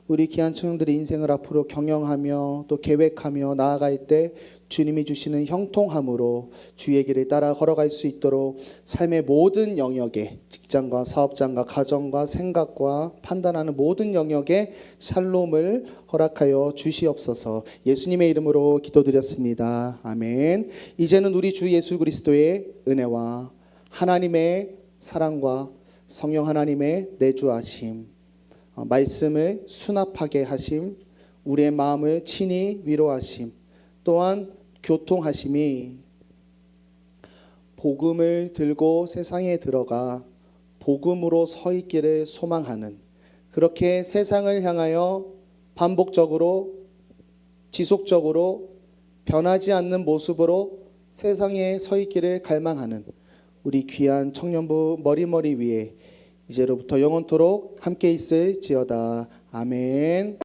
우리 귀한 청년들의 인생을 앞으로 경영하며 또 계획하며 나아갈 때 주님이 주시는 형통함으로 주의 길을 따라 걸어갈 수 있도록 삶의 모든 영역에 직장과 사업장과 가정과 생각과 판단하는 모든 영역에 샬롬을 허락하여 주시옵소서. 예수님의 이름으로 기도드렸습니다. 아멘. 이제는 우리 주 예수 그리스도의 은혜와 하나님의 사랑과 성령 하나님의 내주하심, 말씀을 수납하게 하심, 우리의 마음을 친히 위로하심, 또한 교통하심이 복음을 들고 세상에 들어가 복음으로 서 있기를 소망하는, 그렇게 세상을 향하여 반복적으로 지속적으로 변하지 않는 모습으로 세상에 서 있기를 갈망하는 우리 귀한 청년부 머리머리 위에 이제로부터 영원토록 함께 있을지어다. 아멘.